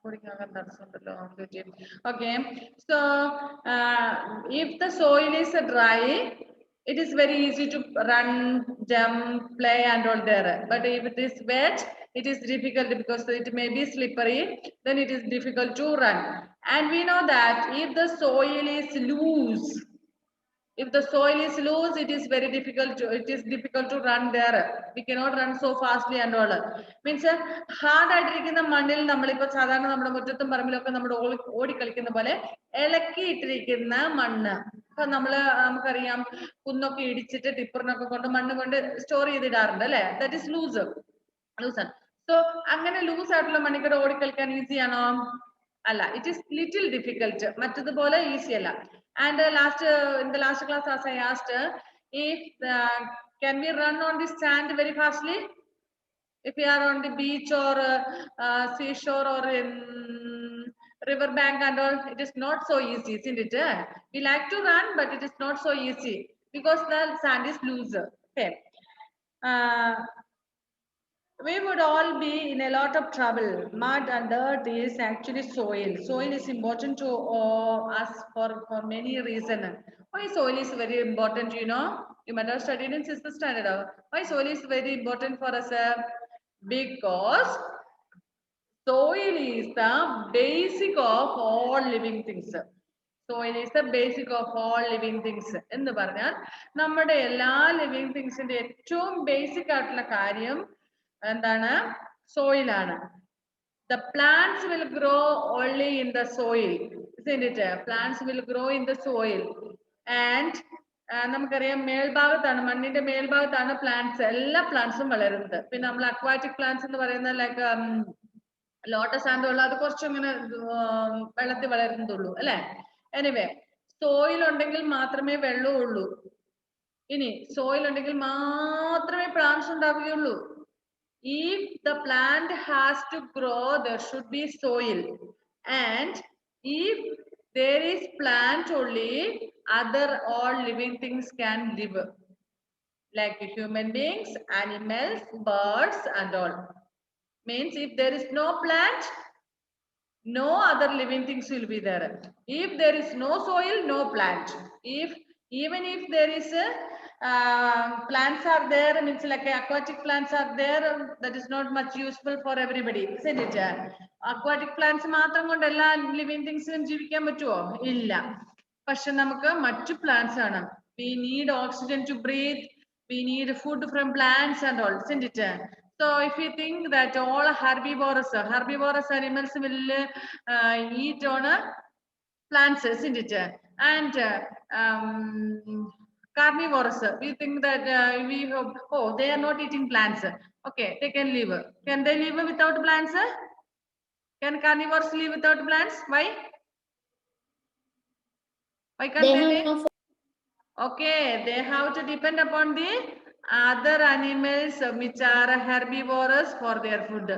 Okay, so if the soil is dry, it is very easy to run, jump, play and all there. But if it is wet, it is difficult because it may be slippery, then it is difficult to run. And we know that if the soil is loose, if the soil is loose, it is difficult to run there. We cannot run so fastly and all. Means hard ആയിട്ടിരിക്കുന്ന മണ്ണിൽ നമ്മളിപ്പോ സാധാരണ നമ്മുടെ മുറ്റത്തും പറമ്പിലൊക്കെ നമ്മൾ ഓടി കളിക്കുന്ന പോലെ ഇളക്കിയിട്ടിരിക്കുന്ന മണ്ണ്. ഇപ്പൊ നമുക്കറിയാം കുന്നൊക്കെ ഇടിച്ചിട്ട് ടിപ്പറിനൊക്കെ കൊണ്ട് മണ്ണ് കൊണ്ട് സ്റ്റോർ ചെയ്തിടാറുണ്ട് അല്ലെ? That is loose. സോ അങ്ങനെ ലൂസ് ആയിട്ടുള്ള മണ്ണിൽ കൂടെ ഓടിക്കളിക്കാൻ ഈസി ആണോ? അല്ല, it is little difficult. മറ്റതുപോലെ ഈസി അല്ല. And in the last class, as I asked, if can we run on the sand very fastly? If we are on the beach or seashore or in river bank and all, it is not so easy, isn't it? We like to run, but it is not so easy because the sand is loose. Okay. We would all be in a lot of trouble. Mud and dirt is actually soil. Soil is important to us for many reasons. Why soil is very important, you know? You might have studied in 6th standard. Why soil is very important for us? Because soil is the basic of all living things. Soil is the basic of all living things. എന്ന് പറഞ്ഞാൽ നമ്മുടെ എല്ലാ living തിങ്സിന്റെ ഏറ്റവും basic ആയിട്ടുള്ള കാര്യം എന്താണ്? Soil ആണ്. The plants will grow only in the soil, isn't it? Plants will grow in the soil. And നമുക്കറിയാം മേൽഭാഗത്താണ്, മണ്ണിന്റെ മേൽഭാഗത്താണ് പ്ലാന്റ്സ്, എല്ലാ പ്ലാന്റ്സും വളരുന്നത്. പിന്നെ നമ്മൾ അക്വാറ്റിക് പ്ലാന്റ്സ് എന്ന് പറയുന്നത് ലൈക്ക് ലോട്ടസ് ആൻഡ് ഉള്ള അത് കുറച്ചിങ്ങനെ വെള്ളത്തിൽ വളരുന്നതുള്ളൂ അല്ലെ? എനിവേ, സോയിൽ ഉണ്ടെങ്കിൽ മാത്രമേ വെള്ളവും ഉള്ളൂ. ഇനി സോയിൽ ഉണ്ടെങ്കിൽ മാത്രമേ പ്ലാന്റ്സ് ഉണ്ടാവുകയുള്ളൂ. If the plant has to grow, there should be soil. And if there is plant only, other all living things can live. Like human beings, animals, birds and all. Means if there is no plant, no other living things will be there. If there is no soil, no plant. Even if there is plants are there, means like aquatic plants are there, that is not much useful for everybody, isn't it? Aquatic plants മാത്രം കൊണ്ട് എല്ലാ living thingsനും ജീവിക്കാൻ പറ്റുമോ? ഇല്ല. പക്ഷെ നമുക്ക് മറ്റു plants ആണ്. We need oxygen to breathe. We need food from plants and all, isn't it? So if you think that all herbivorous animals will eat on plants, isn't it? And carnivorous, we think that they are not eating plants. Okay, they can live. Can they live without plants? Can carnivores live without plants? Why can't they live? Okay, they have to depend upon the other animals which are herbivorous for their food,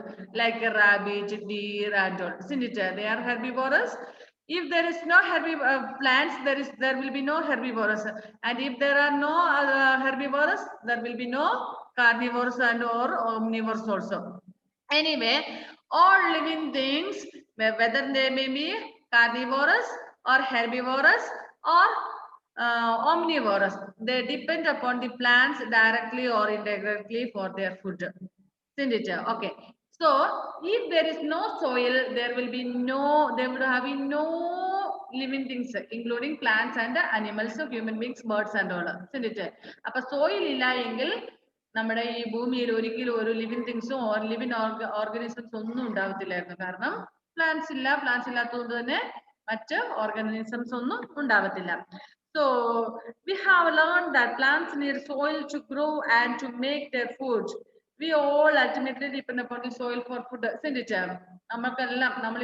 like rabbit, deer and all, isn't it? They are herbivorous. If there is no plants, there will be no herbivorous, and if there are no herbivores, there will be no carnivores and or omnivores also. Anyway, all living things, whether they may be carnivorous or herbivorous or omnivorous, they depend upon the plants directly or indirectly for their food, isn't it? Okay, so if there is no soil, there would have been no living things, including plants and animals, human beings, birds and all, isn't it? Appo soil illa engil നമ്മുടെ ഈ ഭൂമിയിൽ ഒരിക്കലും ഒരു living തിങ്സും or living organisms ഒന്നും ഉണ്ടാവത്തില്ലായിരുന്നു. കാരണം plants ഇല്ലാത്തതുകൊണ്ട് തന്നെ മറ്റ് ഓർഗാനിസംസ് ഒന്നും ഉണ്ടാവത്തില്ല. So we have learned that plants need soil to grow and to make their food. We all ultimately depend upon the soil for food, isn't it? നമുക്കെല്ലാം നമ്മൾ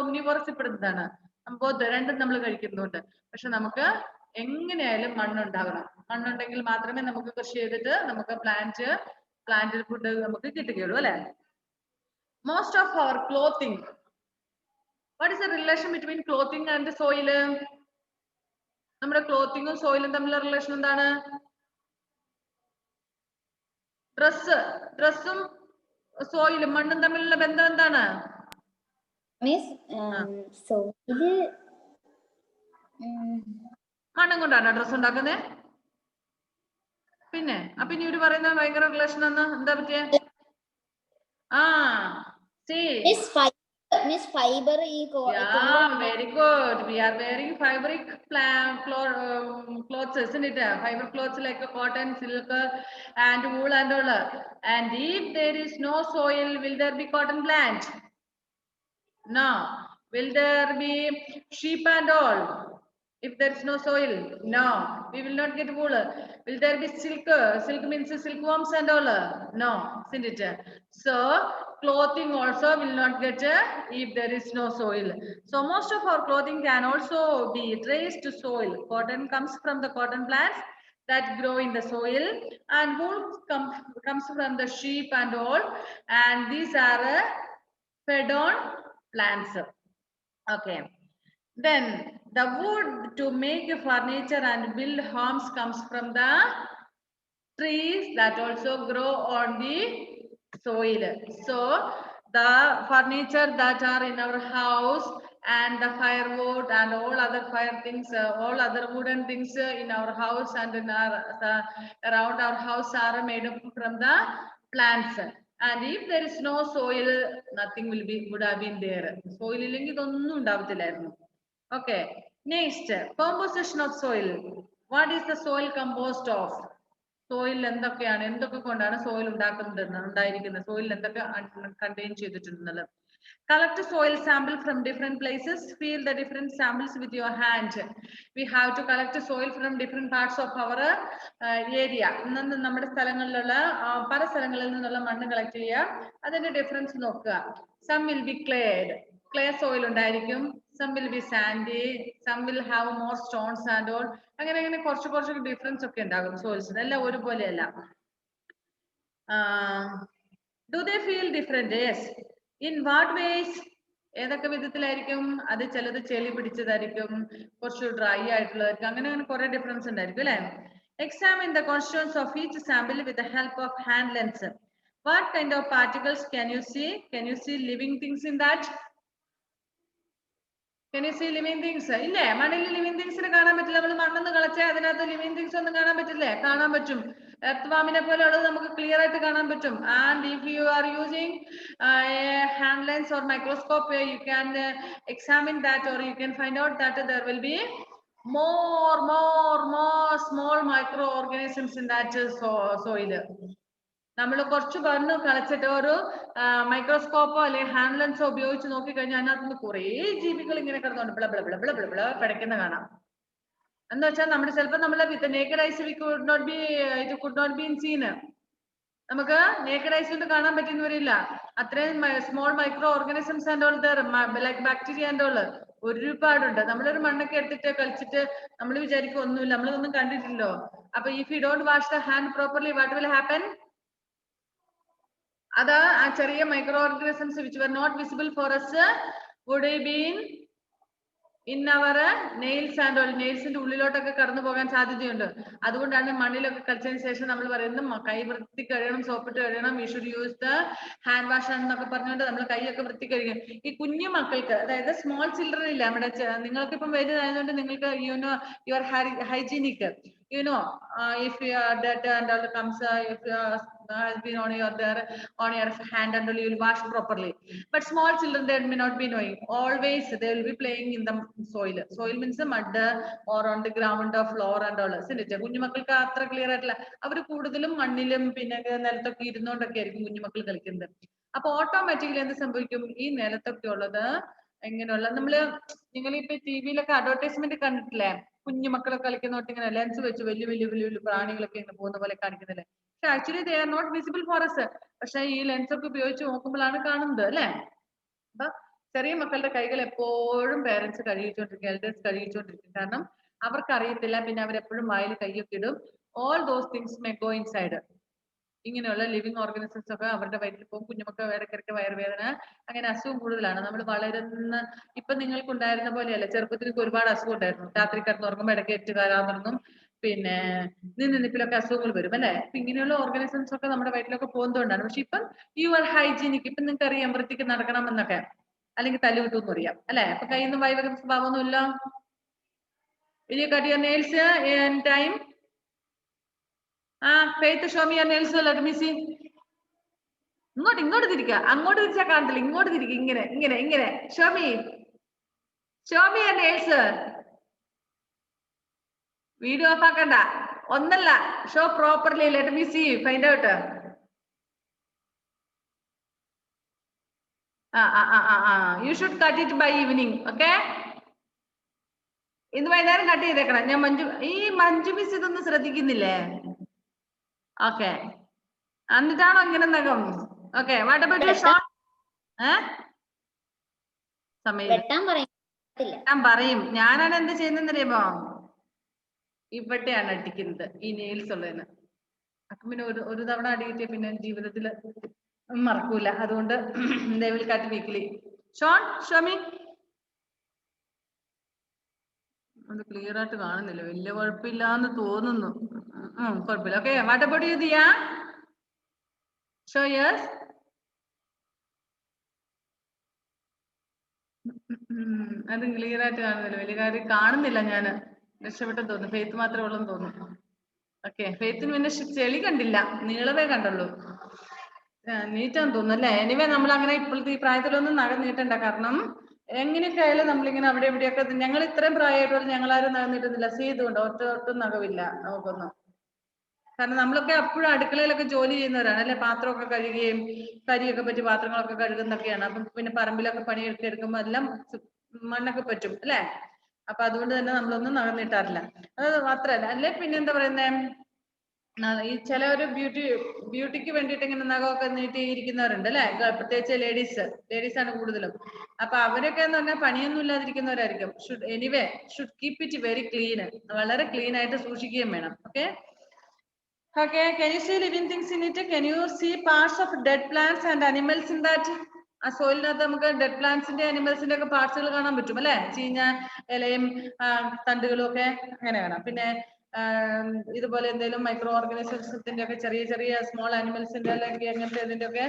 ഒമ്നിവോറസ് പെടുന്നതാണ്. രണ്ടും നമ്മൾ കഴിക്കുന്നുണ്ട്. പക്ഷെ നമുക്ക് എങ്ങനെയായാലും മണ്ണുണ്ടാകണം. മണ്ണുണ്ടെങ്കിൽ മാത്രമേ നമുക്ക് കൃഷി ചെയ്തിട്ട് നമുക്ക് പ്ലാന്റ് ഫുഡ് നമുക്ക് കിട്ടുകയുള്ളൂ അല്ലെ? Most of our clothing, what is the relation between clothing and the soil? നമ്മുടെ ക്ലോത്തിങ്ങും സോയിലും തമ്മിലുള്ള റിലേഷൻ എന്താണ്? ഡ്രസ്സും സോയിലും മണ്ണും തമ്മിലുള്ള ബന്ധം എന്താണ്? Miss, so ഇത് മണ്ണം കൊണ്ടാണോ ഡ്രസ് ഉണ്ടാക്കുന്നേ? പിന്നെ അപ്പൊ ഇനി ഒരു പറയുന്ന ഭയങ്കര റിലേഷൻ എന്ന് എന്താ പറ്റിയേ? Miss fiber yeah, very good. We are wearing fabric clothes, isn't it? Fiber clothes like cotton, silk, and wool and all. And if there is no soil, will there be cotton plant? No. Will there be sheep and all? If there is no soil, no, we will not get wool. Will there be silk? Silk means silkworms and all. No, isn't it? So clothing also will not get if there is no soil. So most of our clothing can also be traced to soil. Cotton comes from the cotton plants that grow in the soil, and wool comes from the sheep and all, and these are fed on plants. Okay. Then the wood to make furniture and build homes comes from the trees that also grow on the soil. So the furniture that are in our house and the firewood and all other fire things, all other wooden things in our house and in our around our house are made up from the plants. And if there is no soil, nothing would have been there. Soil illengil idonnum undavathillayirunnu. Okay. Next, composition of soil. What is the soil composed of? Soil എന്തൊക്കെയാണ്, എന്തൊക്കെ കൊണ്ടാണ് soil ഉണ്ടായിരിക്കുന്നത്, soil എന്തൊക്കെ contain ചെയ്തിട്ടുണ്ടെന്നുള്ളത്. Collect soil sample from different places. Feel the different samples with your hand. We have to collect soil from different parts of our area. നമ്മുടെ സ്ഥലങ്ങളിലുള്ള പല സ്ഥലങ്ങളിൽ നിന്നുള്ള മണ്ണ് കളക്ട് ചെയ്യുക, അതിന്റെ ഡിഫറൻസ് നോക്കുക. Some will be clay soil ഉണ്ടായിരിക്കും, some will be sandy, some will have more stones and all. അങ്ങനെ കുറച്ച് ഡിഫറൻസ് ഒക്കെ ഉണ്ടാകും സോയിൽസിന്, എല്ലാം ഒരുപോലെയല്ല. Do they feel different? Yes. In what ways? ഏതൊക്കെ വിധത്തിലായിരിക്കും? അത് ചിലത് ചെളി പിടിച്ചതായിരിക്കും, കുറച്ച് ഡ്രൈ ആയിട്ടുള്ളതായിരിക്കും, അങ്ങനെ കുറെ ഡിഫറൻസ് ഉണ്ടായിരിക്കും അല്ലെ? Examine the constituents of each sample with the help of hand lens. What kind of particles can you see? Can you see living things in that? Can you see living things? ഇല്ലേ, മണ്ണിൽ living things കാണാൻ പറ്റില്ല. നമ്മൾ മണ്ണെന്ന് കളച്ചാൽ അതിനകത്ത് living things ഒന്നും കാണാൻ പറ്റില്ലേ? കാണാൻ പറ്റും. എർത്ത് പോലെയുള്ളത് നമുക്ക് ക്ലിയർ ആയിട്ട് കാണാൻ പറ്റും. And if you are using a hand lens or microscope, you can examine that, or you can find out that there will be more small microorganisms in that soil. നമ്മൾ കുറച്ച് മണ്ണ് കളച്ചിട്ട് ഒരു മൈക്രോസ്കോപ്പോ അല്ലെങ്കിൽ hand ലെൻസോ ഉപയോഗിച്ച് നോക്കിക്കഴിഞ്ഞാൽ അതിനകത്ത് കുറേ ജീവികൾ ഇങ്ങനെ കിടന്നുണ്ട് ബ്ല പിടയ്ക്കുന്ന കാണാം. എന്ന് വെച്ചാൽ നമ്മുടെ ചിലപ്പോൾ നമ്മൾ with naked eyes could not be seen. നമുക്ക് നേക്കഡ് ഐസ് കൊണ്ട് കാണാൻ പറ്റുന്ന വരില്ല. അത്രയും small micro organisms and all there, like bacteria and all ഒരുപാടുണ്ട്. നമ്മളൊരു മണ്ണൊക്കെ എടുത്തിട്ട് കളിച്ചിട്ട് നമ്മൾ വിചാരിക്കും ഒന്നുമില്ല, നമ്മളൊന്നും കണ്ടിട്ടില്ലോ. അപ്പൊ if you don't wash the hand properly, what will happen? അത് ആ ചെറിയ micro organisms which were not visible for us would have been in our nails and all. നെയിൽസിന്റെ ഉള്ളിലോട്ടൊക്കെ കടന്നു പോകാൻ സാധ്യതയുണ്ട്. അതുകൊണ്ടാണ് മണ്ണിലൊക്കെ കളിച്ചതിന് ശേഷം നമ്മൾ പറയുന്നത് കൈ വൃത്തി കഴുകണം, സോപ്പിട്ട് കഴുകണം, we should use the hand wash എന്നൊക്കെ പറഞ്ഞുകൊണ്ട് നമ്മൾ കൈയൊക്കെ വൃത്തി കഴുകണം. ഈ കുഞ്ഞു മക്കൾക്ക്, അതായത് സ്മോൾ ചിൽഡ്രൻ ഇല്ല നമ്മുടെ, നിങ്ങൾക്ക് ഇപ്പം വലുതായതുകൊണ്ട് നിങ്ങൾക്ക് you are hygienic, if that and all comes, if has been on your hand and you will wash properly. But small children, they may not be knowing. Always they will be playing in the soil. Soil means the mud or on the ground or floor and all. കുഞ്ഞു മക്കൾക്ക് അത്ര clear ആയിട്ടില്ല. അവർ കൂടുതലും മണ്ണിലും പിന്നെ നിലത്തൊക്കെ ഇരുന്നോണ്ടൊക്കെ ആയിരിക്കും കുഞ്ഞു മക്കൾ കളിക്കുന്നത്. അപ്പൊ ഓട്ടോമാറ്റിക്കലി എന്ത് സംഭവിക്കും? ഈ നിലത്തൊക്കെ ഉള്ളത് എങ്ങനെയുള്ള, നിങ്ങളിപ്പോ ടിവിയിലൊക്കെ അഡ്വർടൈസ്മെന്റ് കണ്ടിട്ടില്ലേ? കുഞ്ഞു മക്കളൊക്കെ കളിക്കുന്നോട്ട് ഇങ്ങനെ ലെൻസ് വെച്ച് വലിയ പ്രാണികളൊക്കെ ഇങ്ങനെ പോകുന്ന പോലെ കാണിക്കുന്നില്ലേ? പക്ഷെ actually they are not visible for us. പക്ഷെ ഈ ലെൻസ് ഒക്കെ ഉപയോഗിച്ച് നോക്കുമ്പോഴാണ് കാണുന്നത് അല്ലെ? അപ്പൊ ചെറിയ മക്കളുടെ കൈകൾ എപ്പോഴും പേരൻസ് കഴുകിച്ചോണ്ടിരിക്കും, എൽഡേഴ്സ് കഴുകിച്ചോണ്ടിരിക്കും. കാരണം അവർക്ക് അറിയത്തില്ല, പിന്നെ അവരെപ്പോഴും വായിൽ കൈയൊക്കെ ഇടും. All those things may go inside. ഇങ്ങനെയുള്ള ലിവിങ് ഓർഗാനിസംസ് ഒക്കെ അവരുടെ വയറ്റിൽ പോകും. കുഞ്ഞുമക്കൾ ഇടയ്ക്കിടയ്ക്ക് വയറുവേദന, അങ്ങനെ അസുഖം കൂടുതലാണ്. നമ്മൾ വളരുന്ന ഇപ്പൊ നിങ്ങൾക്ക് ഉണ്ടായിരുന്ന പോലെയല്ല, ചെറുപ്പത്തിൽ ഒരുപാട് അസുഖം ഉണ്ടായിരുന്നു. രാത്രി കിടന്ന് ഉറങ്ങുമ്പോൾ ഇടയ്ക്ക് എറ്റ് കാരാൻ തുടങ്ങും, പിന്നെ നിന്നിപ്പിലൊക്കെ അസുഖങ്ങൾ വരും അല്ലെ? അപ്പൊ ഇങ്ങനെയുള്ള ഓർഗാനിസംസ് ഒക്കെ നമ്മുടെ വയറ്റിലൊക്കെ പോകുന്നതുകൊണ്ടാണ്. പക്ഷെ ഇപ്പം യു ആർ ഹൈജീനിക്, ഇപ്പം നിങ്ങൾക്ക് അറിയാം വൃത്തിക്ക് നടക്കണം എന്നൊക്കെ. അല്ലെങ്കിൽ തല്ലു കിട്ടും എന്ന് അറിയാം അല്ലെ. അപ്പൊ കയ്യിൽ നിന്ന് വായി വെക്കുന്ന സ്വഭാവമൊന്നുമില്ല. Will you cut your nails in time? Faith, show me your nails. Let me see. ഇങ്ങോട്ട് തിരിക്കുക. അങ്ങോട്ട് തിരിച്ചാൽ കാണത്തില്ല. ഇങ്ങോട്ട് തിരിക്കുക. ഇങ്ങനെ. Show me your nails. Video of ആക്കണ്ട. ഒന്നല്ല. Show properly. Let me see. Find out. You should cut it by evening. Okay? ഇന്ന് വൈകുന്നേരം കട്ട് ചെയ്തേക്കണം. ഞാൻ മഞ്ജു മിസ് ഇതൊന്നും ശ്രദ്ധിക്കുന്നില്ലേ? ഓക്കെ. എന്നിട്ടാണോ ഇങ്ങനെ നഖം? Okay. What about U shot? ഞാൻ പറയും. ഞാനാണ് എന്ത് ചെയ്യുന്നതെന്ന് അറിയുമോ? ഇവിടെയാണ് അടിക്കുന്നത് ഈ നെയിൽസ് ഉള്ളതിന്. അപ്പൊ പിന്നെ ഒരു തവണ അടി കിട്ടിയ പിന്നെ ജീവിതത്തിൽ മറക്കൂല. അതുകൊണ്ട് they will cut weekly. Shawn, show me. അത് ക്ലിയർ ആയിട്ട് കാണുന്നില്ല. വലിയ കുഴപ്പമില്ലാന്ന് തോന്നുന്നു. കുഴപ്പമില്ല. Okay. What about you Diya? Show yes. അത് ക്ലിയർ ആയിട്ട് കാണുന്നില്ല. വലിയ കാര്യം കാണുന്നില്ല. ഞാൻ രക്ഷപ്പെട്ടെന്ന് തോന്നുന്നു. ഫെയ്ത്ത് മാത്രമേ ഉള്ളൂ എന്ന് തോന്നുന്നു. ഓക്കെ. ഫെയ്ത്തിന് പിന്നെ ചെളി കണ്ടില്ല, നീളവേ കണ്ടുള്ളൂ. നീറ്റാന്ന് തോന്നുന്നു അല്ലേ? എനിവേ നമ്മൾ അങ്ങനെ ഇപ്പോഴത്തെ ഈ പ്രായത്തിലൊന്നും നഖം നീട്ടണ്ട. കാരണം എങ്ങനെയൊക്കെ ആയാലും നമ്മളിങ്ങനെ അവിടെ ഇവിടെയൊക്കെ ഞങ്ങൾ ഇത്രയും പ്രായമായിട്ടുള്ള ഞങ്ങളാരും നഖം നീട്ടുന്നില്ല. ചെയ്തുകൊണ്ട് ഒട്ടും നഖമില്ല നമുക്കൊന്നും. കാരണം നമ്മളൊക്കെ അപ്പോഴും അടുക്കളയിലൊക്കെ ജോലി ചെയ്യുന്നവരാണ് അല്ലെ. പാത്രമൊക്കെ കഴുകുകയും കരിയൊക്കെ പറ്റി പാത്രങ്ങളൊക്കെ കഴുകുന്നൊക്കെയാണ്. അപ്പം പിന്നെ പറമ്പിലൊക്കെ പണിയൊക്കെ എടുക്കുമ്പോൾ എല്ലാം മണ്ണൊക്കെ പറ്റും അല്ലെ. അപ്പൊ അതുകൊണ്ട് തന്നെ നമ്മളൊന്നും നഖം നീട്ടാറില്ല. അത് മാത്രല്ല അല്ലെ. പിന്നെ എന്താ പറയുന്നേ, ഈ ചില ഒരു ബ്യൂട്ടിക്ക് വേണ്ടിയിട്ട് ഇങ്ങനെ നഖമൊക്കെ നീട്ടിയിരിക്കുന്നവരുണ്ട് അല്ലെ. പ്രത്യേകിച്ച് ലേഡീസ് ആണ് കൂടുതലും. അപ്പൊ അവരൊക്കെ എന്ന് പറഞ്ഞാൽ പണിയൊന്നും ഇല്ലാതിരിക്കുന്നവരായിരിക്കും. Should keep it very clean. വളരെ ക്ലീൻ ആയിട്ട് സൂക്ഷിക്കുകയും വേണം. Okay. Okay, can you see living things in it? Can you see parts of dead plants and animals in that? ആ സോയിലിനകത്ത് നമുക്ക് ഡെഡ് പ്ലാന്റ്സിന്റെ അനിമൽസിന്റെ ഒക്കെ പാർട്സുകൾ കാണാൻ പറ്റും അല്ലെ. ചീഞ്ഞ ഇലയും തണ്ടുകളും ഒക്കെ അങ്ങനെ കാണാം. പിന്നെ ഇതുപോലെ എന്തെങ്കിലും മൈക്രോ ഓർഗാനിസത്തിന്റെ ഒക്കെ ചെറിയ സ്മോൾ ആനിമൽസിന്റെ അല്ലെങ്കിൽ അങ്ങനത്തെ ഇതിന്റെ ഒക്കെ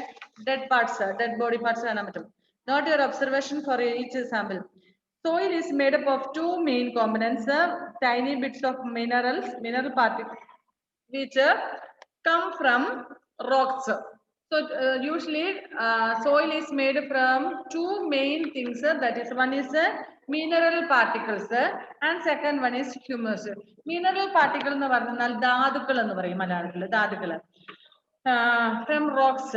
ഡെഡ് ബോഡി പാർട്സ് കാണാൻ പറ്റും. Note your observation for each sample. Soil is made up of two main components, tiny bits of mineral particles which come from rocks. So usually soil is made from two main things. That is, one is mineral particles and second one is humus. Mineral particle എന്ന് പറഞ്ഞാൽ ധാതുക്കൾ എന്ന് പറയും മലയാളത്തിൽ. ധാതുക്കൾ from rocks.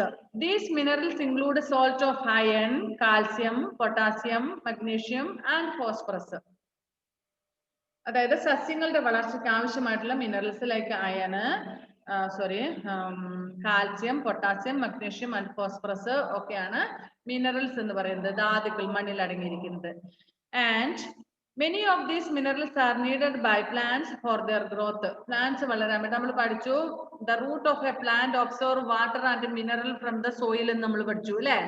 These minerals include salt of iron, calcium, potassium, magnesium and phosphorus. അതായത് സസ്യങ്ങളുടെ വളർച്ചയ്ക്ക് ആവശ്യമായിട്ടുള്ള minerals like iron, calcium, potassium, magnesium and phosphorus ഒക്കെയാണ് മിനറൽസ് എന്ന് പറയുന്നത്, ധാതുക്കൾ മണ്ണിൽ അടങ്ങിയിരിക്കുന്നത്. And many of these minerals are needed by plants for their growth. Plants വളരാൻ വേണ്ടി നമ്മൾ പഠിച്ചു. The root of a plant observe water and mineral from the soil എന്ന് നമ്മൾ പഠിച്ചു അല്ലെ.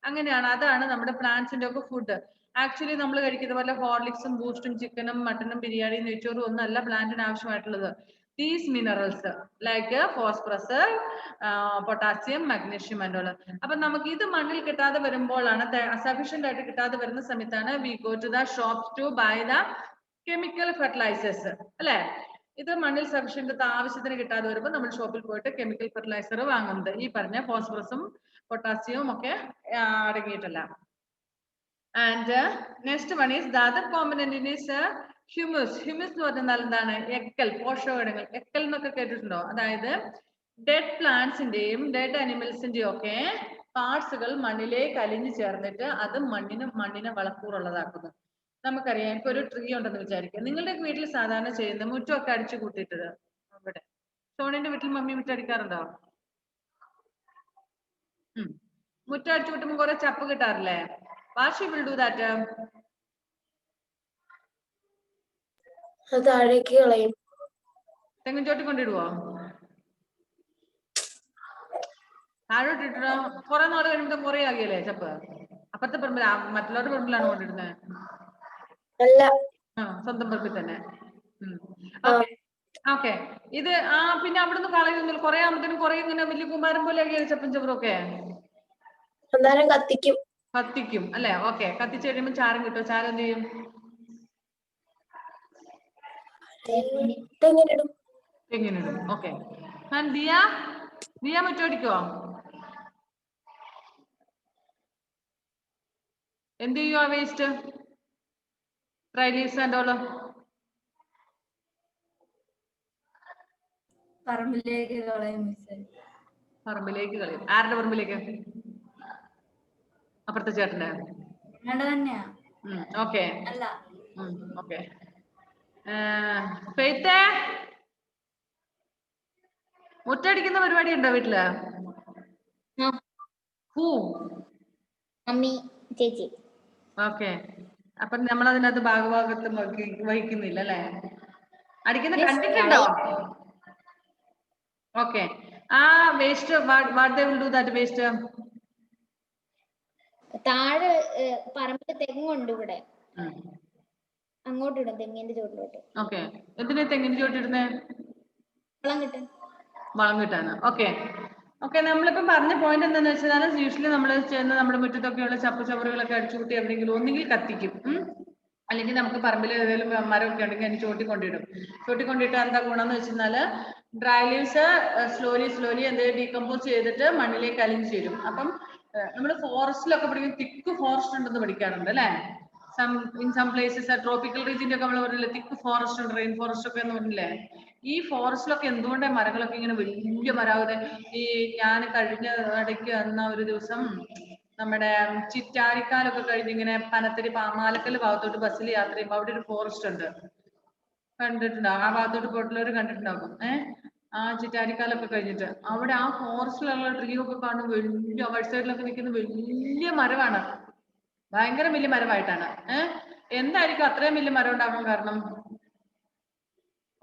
അങ്ങനെയാണ്, അതാണ് നമ്മുടെ പ്ലാന്റ്സിന്റെ ഒക്കെ ഫുഡ്. ആക്ച്വലി നമ്മൾ കഴിക്കുന്ന പോലെ ഹോർലിക്സും ബൂസ്റ്റും ചിക്കനും മട്ടനും ബിരിയാണിയും നെയ്ച്ചോറും ഒന്നും അല്ല പ്ലാന്റിന് ആവശ്യമായിട്ടുള്ളത്. These minerals like phosphorus, potassium, magnesium and all. അപ്പൊ നമുക്ക് ഇത് മണ്ണിൽ കിട്ടാതെ വരുമ്പോഴാണ്, സഫീഷ്യന്റ് ആയിട്ട് കിട്ടാതെ വരുന്ന സമയത്താണ് we go to the shops to buy the chemical fertilisers അല്ലെ. ഇത് മണ്ണിൽ സഫീഷ്യന്റ് ആവശ്യത്തിന് കിട്ടാതെ വരുമ്പോൾ നമ്മൾ ഷോപ്പിൽ പോയിട്ട് കെമിക്കൽ ഫെർട്ടിലൈസർ വാങ്ങുന്നത് ഈ പറഞ്ഞ ഫോസ്ഫറസും പൊട്ടാസ്യവും ഒക്കെ അടങ്ങിയിട്ടല്ല. And next one is the other component is humus. Humus എന്ന് പറഞ്ഞാൽ എന്താണ്? എക്കൽ, പോഷകഘടകങ്ങൾ. എക്കൽ എന്നൊക്കെ കേട്ടിട്ടുണ്ടോ? അതായത് ഡെഡ് പ്ലാന്റ്സിന്റെയും ഡെഡ് അനിമൽസിന്റെയും ഒക്കെ പാർട്സുകൾ മണ്ണിലേക്ക് അലിഞ്ഞു ചേർന്നിട്ട് അത് മണ്ണിനെ വളക്കൂറുള്ളതാക്കുന്നു. നമുക്കറിയാം, ഇപ്പൊ ഒരു ട്രീ ഉണ്ടെന്ന് വിചാരിക്കുക. നിങ്ങളുടെ വീട്ടിൽ സാധാരണ ചെയ്യുന്ന മുറ്റമൊക്കെ അടിച്ചു കൂട്ടിയിട്ടത് അവിടെ. സോണിന്റെ വീട്ടിൽ മമ്മി മുറ്റം അടിക്കാറുണ്ടോ? മുറ്റം അടിച്ചു കൂട്ടുമ്പോൾ കുറെ ചപ്പ് കിട്ടാറില്ലേ? What she will do that? താഴേക്ക് കളയും. തെങ്ങിൻ ചോട്ടി കൊണ്ടിടുവോ? താഴോട്ട് ഇട്ടോ? കുറെ നാട് കഴിയുമ്പോ കുറെ ആകിയല്ലേ ചപ്പ്? അപ്പുറത്തെ പറമ്പിൽ, മറ്റുള്ളവരുടെ പറമ്പിലാണ് കൊണ്ടിടുന്നത്? അല്ല, സ്വന്തം പറമ്പിൽ തന്നെ. ഓക്കെ. ഇത് പിന്നെ അവിടുന്ന് കളയുന്നില്ല, കുറെ ആകുമ്പത്തേനും കുറെ ഇങ്ങനെ വലിയ കുമാരൻ പോലെ ആകിയ ചപ്പും ചവറും ഒക്കെ അന്നേരം കത്തിക്കും. കത്തിക്കും അല്ലെ? ഓക്കെ, കത്തിച്ച് കഴിയുമ്പോൾ ചാരം കിട്ടും. ചാരം എന്ത് ചെയ്യും? തെങ്ങിനിടും. തെങ്ങിനിടും. ഓക്കെ. ദിയ ദിയ മുറ്റോടിക്കോ? എന്ത് ചെയ്യുക waste? Dry leaves and all പറമ്പിലേക്ക് കളയും. പറമ്പിലേക്ക് കളയും. ആരുടെ പറമ്പിലേക്ക്? അപ്പുറത്തെ ചേട്ടന്റെ തന്നെയാ. ഓക്കെ അല്ല. ഓക്കെ. ഫെയ്ത്തേ, മുറ്റടിക്കുന്ന പരിപാടി ഉണ്ടോ വീട്ടില്? മമ്മി ചേച്ചി. ഓക്കെ, അപ്പൊ നമ്മൾ അതിനകത്ത് ഭാഗഭാഗത്വം വഹിക്കുന്നില്ല അല്ലെ? അടിക്കുന്ന കണ്ടിട്ടുണ്ടോ? ഓക്കെ. ആ waste what they will do that waste? താഴെ പറമ്പിൽ തെങ്ങുണ്ട് ഇവിടെ, അങ്ങോട്ടിടും, തെങ്ങിന്റെ ചോട്ടിലോട്ട്. ഓക്കെ. എന്തിനാ തെങ്ങിന്റെ ചോട്ടിടുന്നേ? വളം കിട്ടാൻ. വളം കിട്ടാണ്. Okay okay. നമ്മളിപ്പം പറഞ്ഞ പോയിന്റ് എന്താണെന്ന് വെച്ചാൽ, യൂഷ്വലി നമ്മൾ ചെയ്യുന്ന നമ്മുടെ മുറ്റത്തൊക്കെയുള്ള ചപ്പുചവറുകളൊക്കെ അടിച്ചു കൂട്ടി എവിടെയെങ്കിലും ഒന്നുകിൽ കത്തിക്കും, അല്ലെങ്കിൽ നമുക്ക് പറമ്പിൽ ഏതെങ്കിലും മരമൊക്കെ ഉണ്ടെങ്കിൽ അതിന് ചോട്ടി കൊണ്ടിടും. ചോട്ടി കൊണ്ടിട്ട് എന്താ ഗുണമെന്ന് വെച്ചാൽ, ഡ്രൈ ലീവ്സ് സ്ലോലി എന്തെങ്കിലും ഡീകമ്പോസ് ചെയ്തിട്ട് മണ്ണിലേക്ക് അലിഞ്ഞു ചേരും. അപ്പം നമ്മൾ ഫോറസ്റ്റിലൊക്കെ പഠിക്കും, തിക്ക് ഫോറസ്റ്റ് ഉണ്ടെന്ന് പഠിക്കാറുണ്ട് അല്ലെ? ഇൻ സം പ്ലേസസ് ട്രോപ്പിക്കൽ റീജിയന്റെ ഒക്കെ നമ്മൾ പറഞ്ഞില്ലേ, തിക്ക് ഫോറസ്റ്റ് ഉണ്ട്, റെയിൻ ഫോറസ്റ്റ് ഒക്കെ എന്ന് പറഞ്ഞില്ലേ? ഈ ഫോറസ്റ്റിലൊക്കെ എന്തുകൊണ്ടാണ് മരങ്ങളൊക്കെ ഇങ്ങനെ വലിയ മരാകുന്നത്? ഈ ഞാൻ കഴിഞ്ഞ ഇടയ്ക്ക് വന്ന ഒരു ദിവസം നമ്മുടെ ചിറ്റാരിക്കാലൊക്കെ കഴിഞ്ഞ് ഇങ്ങനെ പനത്തടി മാലക്കൽ ഭാഗത്തോട്ട് ബസ്സിൽ യാത്ര ചെയ്യുമ്പോൾ അവിടെ ഒരു ഫോറസ്റ്റ് ഉണ്ട്, കണ്ടിട്ടുണ്ടാവും. ആ ഭാഗത്തോട്ട് പോയിട്ടുള്ളവർ കണ്ടിട്ടുണ്ടാകും. ആ ചിറ്റാരിക്കാലൊക്കെ കഴിഞ്ഞിട്ട് അവിടെ ആ ഫോറസ്റ്റിലുള്ള ട്രീ ഒക്കെ കാണും, വലിയ ഔട്ട് സൈഡിലൊക്കെ നിൽക്കുന്ന വലിയ മരമാണ്, ഭയങ്കര വലിയ മരമായിട്ടാണ്. എന്തായിരിക്കും അത്രയും വലിയ മരം ഉണ്ടാകാൻ കാരണം?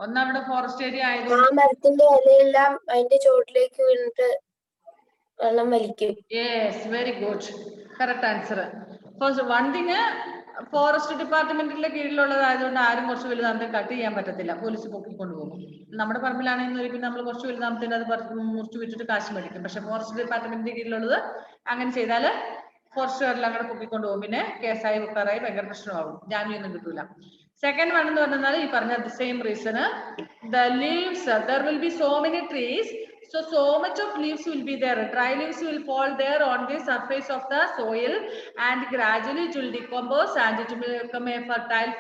ഒന്നവിടെ ഫോറസ്റ്റ് ഏരിയ ആയതുകൊണ്ട് ആ മരത്തിന്റെ ഇലയെല്ലാം അതിന്റെ ചുവട്ടിലേക്ക് വീണിട്ട് വെള്ളം വലിക്കും. Yes, very good, correct answer. First one thing, forest ഡിപ്പാർട്ട്മെന്റിന്റെ കീഴിലുള്ളതായതുകൊണ്ട് ആരും കുറച്ച് വലുതാമത്തെ കട്ട് ചെയ്യാൻ പറ്റത്തില്ല, പോലീസ് പൊക്കിക്കൊണ്ട് പോകും. നമ്മുടെ പറമ്പിലാണെങ്കിൽ ഒരിക്കലും നമ്മൾ കുറച്ച് വലുതാമത്തിന് അത് മുറിച്ച് വിറ്റിട്ട് കാശ് മേടിക്കും. പക്ഷെ ഫോറസ്റ്റ് ഡിപ്പാർട്ട്മെന്റിന്റെ കീഴിലുള്ളത് അങ്ങനെ ചെയ്താൽ ഫോറസ്റ്റുകാരെല്ലാം കൂടെ പൊക്കിക്കൊണ്ട് പോകും. പിന്നെ കേസായി വെക്കാറായി ഭയങ്കര പ്രശ്നമാകും, ജാമ്യമൊന്നും കിട്ടൂല. സെക്കൻഡ് വൺ എന്ന് പറഞ്ഞാൽ ഈ പറഞ്ഞ same reason, the leaves, there will be so many trees, so much of leaves will be there, dry leaves will fall there on the surface of the soil, and gradually it will decompose and it will become a fertile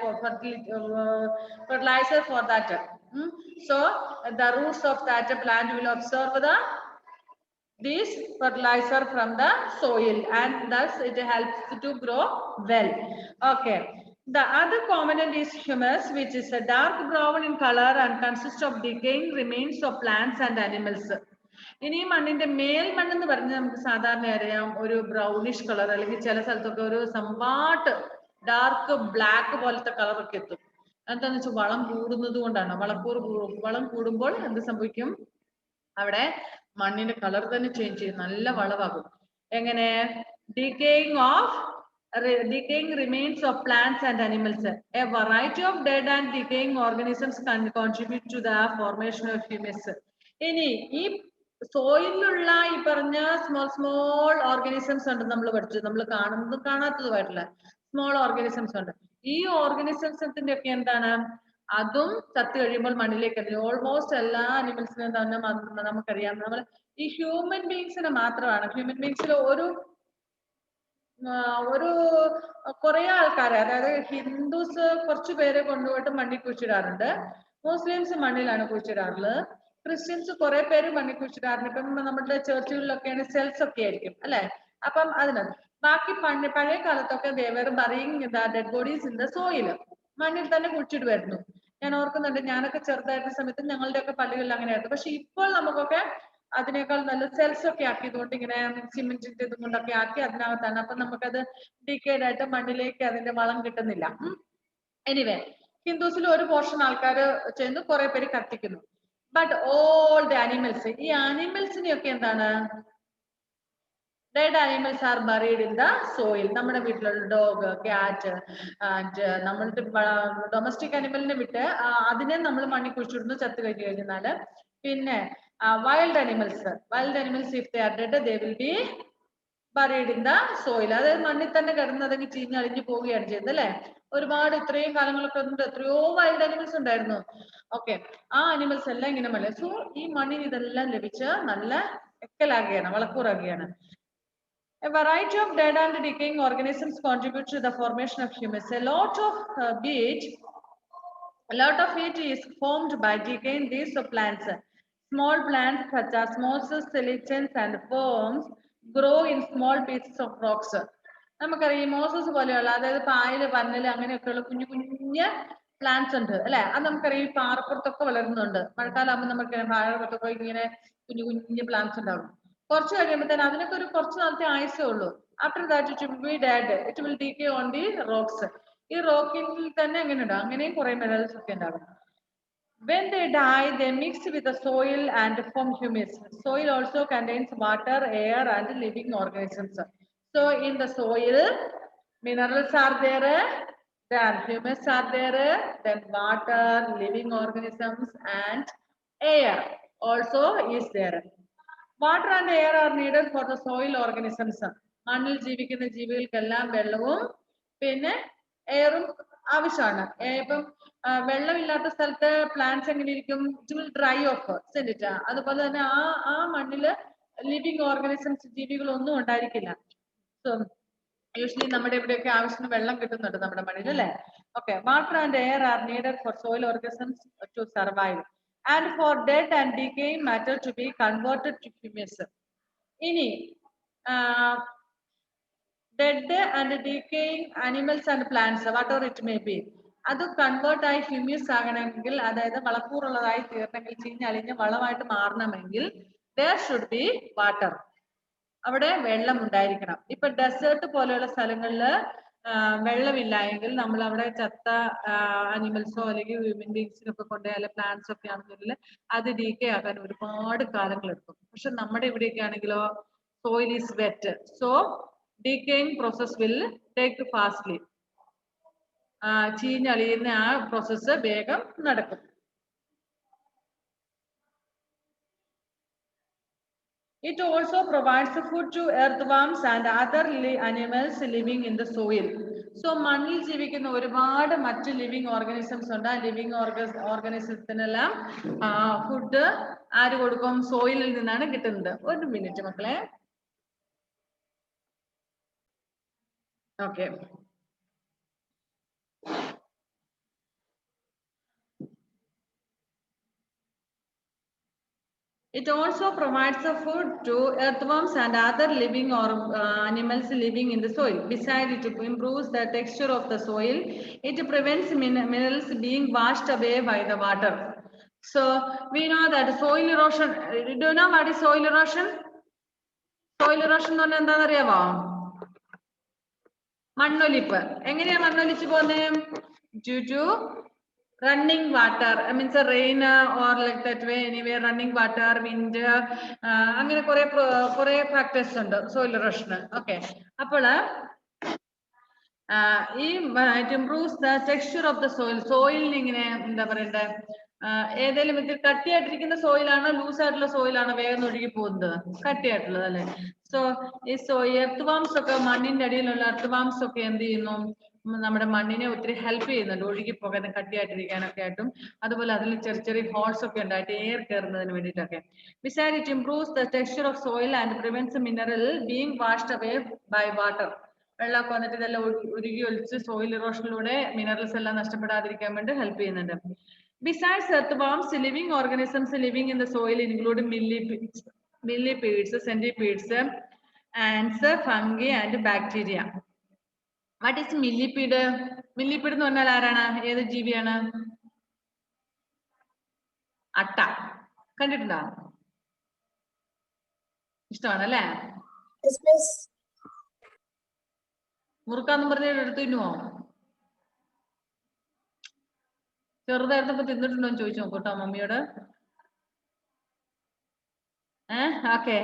fertilizer for that. So the roots of that plant will absorb this fertilizer from the soil, and thus it helps to grow well. Okay. The other component is humus, which is a dark brown in color and consists of decaying remains of plants and animals. ഇനി മണ്ണിന്റെ മേൽമണ്ണെന്ന് പറഞ്ഞ് നമുക്ക് സാധാരണ അറിയാം ഒരു brownish colour, അല്ലെങ്കിൽ ചില സ്ഥലത്തൊക്കെ ഒരു സംവാട്ട് ഡാർക്ക് ബ്ലാക്ക് പോലത്തെ കളറൊക്കെ എത്തും. എന്താന്ന് വെച്ചാൽ വളം കൂടുന്നത് കൊണ്ടാണ്. വളം കൂടുമ്പോൾ എന്ത് സംഭവിക്കും? അവിടെ മണ്ണിന്റെ കളർ തന്നെ ചേഞ്ച് ചെയ്യും, നല്ല വളമാകും. എങ്ങനെ? decaying remains of plants and animals. A variety of dead and decaying organisms can contribute to the formation of humus. ഇനി ഈ സോയിലുള്ള ഈ പറഞ്ഞ സ്മോൾ ഓർഗാനിസംസ് ഉണ്ട്, നമ്മൾ പഠിച്ചത്, നമ്മൾ കാണുന്നതും കാണാത്തതുമായിട്ടുള്ള സ്മോൾ ഓർഗാനിസംസ് ഉണ്ട്. ഈ ഓർഗാനിസംസിന്റെ ഒക്കെ എന്താണ്? അതും ചത്തു കഴിയുമ്പോൾ മണ്ണിലേക്ക് എത്തും. ഓൾമോസ്റ്റ് എല്ലാ അനിമൽസിനും തന്നെ നമുക്കറിയാം. നമ്മൾ ഈ ഹ്യൂമൻ ബീങ്സിന് മാത്രമാണ്, ഹ്യൂമൻ ബീങ്സിൽ ഒരു കുറെ ആൾക്കാരെ, അതായത് ഹിന്ദുസ് കുറച്ചു പേരെ കൊണ്ടുപോയിട്ട് മണ്ണിൽ കുഴിച്ചിടാറുണ്ട്, മുസ്ലിംസ് മണ്ണിലാണ് കുഴിച്ചിടാറുള്ളത്, ക്രിസ്ത്യൻസ് കുറെ പേര് മണ്ണിൽ കുഴിച്ചിടാറുണ്ട്. ഇപ്പം നമ്മുടെ ചർച്ചുകളിലൊക്കെയാണ് സെൽസ് ഒക്കെ ആയിരിക്കും അല്ലെ? അപ്പം അതിനകത്ത് ബാക്കി പഴയ കാലത്തൊക്കെ Devar ബറിയിങ് dead bodies in the soil, മണ്ണിൽ തന്നെ കുഴിച്ചിടുമായിരുന്നു. ഞാൻ ഓർക്കുന്നുണ്ട്, ഞാനൊക്കെ ചെറുതായിരുന്ന സമയത്ത് ഞങ്ങളുടെയൊക്കെ പള്ളികളിൽ അങ്ങനെയായിരുന്നു. പക്ഷെ ഇപ്പോൾ നമുക്കൊക്കെ അതിനേക്കാൾ നല്ല സെൽസ് ഒക്കെ ആക്കിയതുകൊണ്ട് ഇങ്ങനെ സിമെന്റിന്റെ ഇതും കൊണ്ടൊക്കെ ആക്കി അതിനകത്താണ്. അപ്പൊ നമുക്കത് ഡീക്കേഡ് ആയിട്ട് മണ്ണിലേക്ക് അതിന്റെ വളം കിട്ടുന്നില്ല. എനിവേ, ഹിന്ദുസിൽ ഒരു പോർഷൻ ആൾക്കാർ ചെയ്യുന്നു, കുറെ പേര് കത്തിക്കുന്നു. ബട്ട് ഓൾ ദി അനിമൽസ്, ഈ അനിമൽസിനെയൊക്കെ എന്താണ്? Dead animals R buried in the soil. നമ്മുടെ വീട്ടിലുള്ള ഡോഗ്, ക്യാറ്റ്, നമ്മളുടെ ഡൊമസ്റ്റിക് അനിമലിനെ വിട്ട് അതിനെ നമ്മൾ മണ്ണിൽ കുഴിച്ചിടുന്നു, ചത്ത് കഴിഞ്ഞു കഴിഞ്ഞാല്. പിന്നെ wild animals, if they are dead, they will be buried in the soil. അതായത് മണ്ണിൽ തന്നെ കിടന്നതെങ്കിൽ ചീഞ്ഞളിഞ്ഞു പോവുകയാണ് ചെയ്യുന്നത് അല്ലെ. ഒരുപാട് ഇത്രയും കാലങ്ങളൊക്കെ എത്രയോ വൈൽഡ് അനിമൽസ് ഉണ്ടായിരുന്നു. ഓക്കെ, ആ അനിമൽസ് എല്ലാം ഇങ്ങനെ മല. സോ ഈ മണ്ണിന് ഇതെല്ലാം ലഭിച്ച് നല്ല എക്കലാകുകയാണ്, വളക്കൂറാകുകയാണ്. A variety of dead and decaying organisms contribute to the formation of humus. A lot of it is formed by decaying leaves of plants. Small plants such as mosses, lichens, and ferns grow in small pieces of rocks. നമുക്കറിയാം Moses പോലെയുള്ള, അതായത് പായല് പന്നല് അങ്ങനെയൊക്കെയുള്ള കുഞ്ഞു കുഞ്ഞ് plants ഉണ്ട് അല്ലെ. അത് നമുക്കറിയാം ഈ പാറപ്പുറത്തൊക്കെ വളരുന്നുണ്ട്. മഴക്കാലം ആകുമ്പോൾ നമുക്ക് പാറപ്പുറത്തൊക്കെ ഇങ്ങനെ കുഞ്ഞു കുഞ്ഞു പ്ലാന്റ്സ് ഉണ്ടാവും. കുറച്ച് കഴിയുമ്പോഴത്തേന് അതിനൊക്കെ ഒരു കുറച്ച് നാളത്തെ ആയുസേ ഉള്ളൂ. After that it will be dead, it will decay on the rocks. ഈ റോക്കിൽ തന്നെ എങ്ങനെ ഉണ്ടാവും, അങ്ങനെയും കുറെ മിനറൽസ് ഒക്കെ ഉണ്ടാവും. When they die, they mix with the soil and form humus. Soil also contains water, air, and living organisms. So in the soil, minerals are there, then humus are there, then water, living organisms, and air also is there. Water and air are needed for the soil organisms. മണ്ണിൽ ജീവിക്കുന്ന ജീവികൾക്കെല്ലാം വെള്ളവും പിന്നെ എയറും ആവശ്യമാണ്. ഇപ്പം വെള്ളമില്ലാത്ത സ്ഥലത്ത് plants എങ്ങനെ ഇരിക്കും, ഇറ്റ് വിൽ ഡ്രൈ ഓഫ് സെൻഡിറ്റ്. അതുപോലെ തന്നെ ആ മണ്ണില് ലിവിങ് ഓർഗാനിസംസ് ജീവികളൊന്നും ഉണ്ടായിരിക്കില്ല. സോ യൂഷ്വലി നമ്മുടെ ഇവിടെയൊക്കെ ആവശ്യത്തിന് വെള്ളം കിട്ടുന്നുണ്ട് നമ്മുടെ മണ്ണിൽ അല്ലേ. Okay, water and air are needed for soil organisms to survive and for dead and decaying matter to be converted to humus. ഇനി dead and decaying animals and plants whatever it may be, അത് convert ആയി ഹ്യൂമിയസ് ആകണമെങ്കിൽ, അതായത് വളക്കൂറുള്ളതായി തീർന്നെങ്കിൽ, ചീഞ്ഞളിഞ്ഞ് വളമായിട്ട് മാറണമെങ്കിൽ there should be water, അവിടെ വെള്ളം ഉണ്ടായിരിക്കണം. ഇപ്പൊ ഡെസേർട്ട് പോലെയുള്ള സ്ഥലങ്ങളിൽ വെള്ളമില്ല എങ്കിൽ നമ്മൾ അവിടെ ചത്ത അനിമൽസോ അല്ലെങ്കിൽ ഹ്യൂമൻ ബീങ്സിനൊക്കെ കൊണ്ടുപോയി, അല്ലെ പ്ലാന്റ്സ് ഒക്കെ ആണെന്നുണ്ടെങ്കിൽ അത് ഡീക്കേ ആകാൻ ഒരുപാട് കാലങ്ങൾ എടുക്കും. പക്ഷെ നമ്മുടെ ഇവിടെയൊക്കെ ആണെങ്കിലോ soil is wet, so decaying process will take fastly. ചീഞ്ഞളിയുന്ന ആ പ്രോസസ്സ് വേഗം നടക്കും. It also provides food to earthworms and other animals living in the soil. So മണ്ണിൽ ജീവിക്കുന്ന ഒരുപാട് മറ്റ് ലിവിങ് ഓർഗാനിസംസ് ഉണ്ട്. ആ ലിവിങ് ഓർഗാനിസത്തിനെല്ലാം ഫുഡ് ആര് കൊടുക്കും? സോയിലിൽ നിന്നാണ് കിട്ടുന്നത്. ഒരു മിനിറ്റ് മക്കളെ. Okay, it also provides the food to earthworms and other living animals living in the soil. Besides, it improves the texture of the soil. It prevents minerals being washed away by the water. So we know that soil erosion. Do you know what is soil erosion? Soil erosion എന്ന് പറഞ്ഞാൽ എന്താണെന്ന് അറിയാമോ? മണ്ണൊലിപ്പ്. എങ്ങനെയാ മണ്ണൊലിച്ചു പോകുന്നത്? Due to running water, I mean the rain or like that way, anyway running water, wind, അങ്ങനെ കുറെ factors ഉണ്ട് സോയിൽ ഇറോഷൻ. ഓക്കെ, അപ്പോൾ ഈ it improves the texture of the soil. സോയിലിന് ഇങ്ങനെ എന്താ പറയണ്ടേ, ഏതെങ്കിലും വിധത്തിൽ കട്ടിയായിട്ടിരിക്കുന്ന സോയിലാണോ ലൂസ് ആയിട്ടുള്ള സോയിലാണോ വേഗം ഒഴുകി പോകുന്നത്? കട്ടിയായിട്ടുള്ളത് അല്ലെ. സോ ഈ എർത്ത് ഒക്കെ മണ്ണിന്റെ അടിയിലുള്ള എർത്ത് ഒക്കെ എന്ത് ചെയ്യുന്നു? നമ്മുടെ മണ്ണിനെ ഒത്തിരി ഹെൽപ്പ് ചെയ്യുന്നുണ്ട് ഒഴുകി പോകാൻ, കട്ടിയായിട്ടിരിക്കാനൊക്കെ ആയിട്ടും. അതുപോലെ അതിൽ ചെറിയ ചെറിയ ഹോൾസ് ഒക്കെ ഉണ്ടായിട്ട് എയർ കയറുന്നതിന് വേണ്ടിയിട്ടൊക്കെ. Beside it improves the texture of soil and prevents mineral being washed away by water. വെള്ളമൊക്കെ വന്നിട്ട് ഇതെല്ലാം ഉരുകി ഒലിച്ച് സോയിൽ ഇറോഷനിലൂടെ മിനറൽസ് എല്ലാം നഷ്ടപ്പെടാതിരിക്കാൻ വേണ്ടി ഹെൽപ്പ് ചെയ്യുന്നുണ്ട്. Besides earthworms, living organisms living in the soil include millipedes, centipedes, ants, fungi, and bacteria. What is millipede? Millipede എന്ന് പറഞ്ഞാൽ ആരാണ്? ഏത് ജീവിയാണ്? അട്ട. കണ്ടിട്ടുണ്ടോ? ഇഷ്ടമാണല്ലേ? മുറുക്കാന്ന് പറഞ്ഞ എടുത്തു തിന്നുവോ? ചെറുതായിരുന്നപ്പോ തിന്നിട്ടുണ്ടോ എന്ന് ചോദിച്ചു നോക്കൂട്ടോ മമ്മിയോട്. Okay,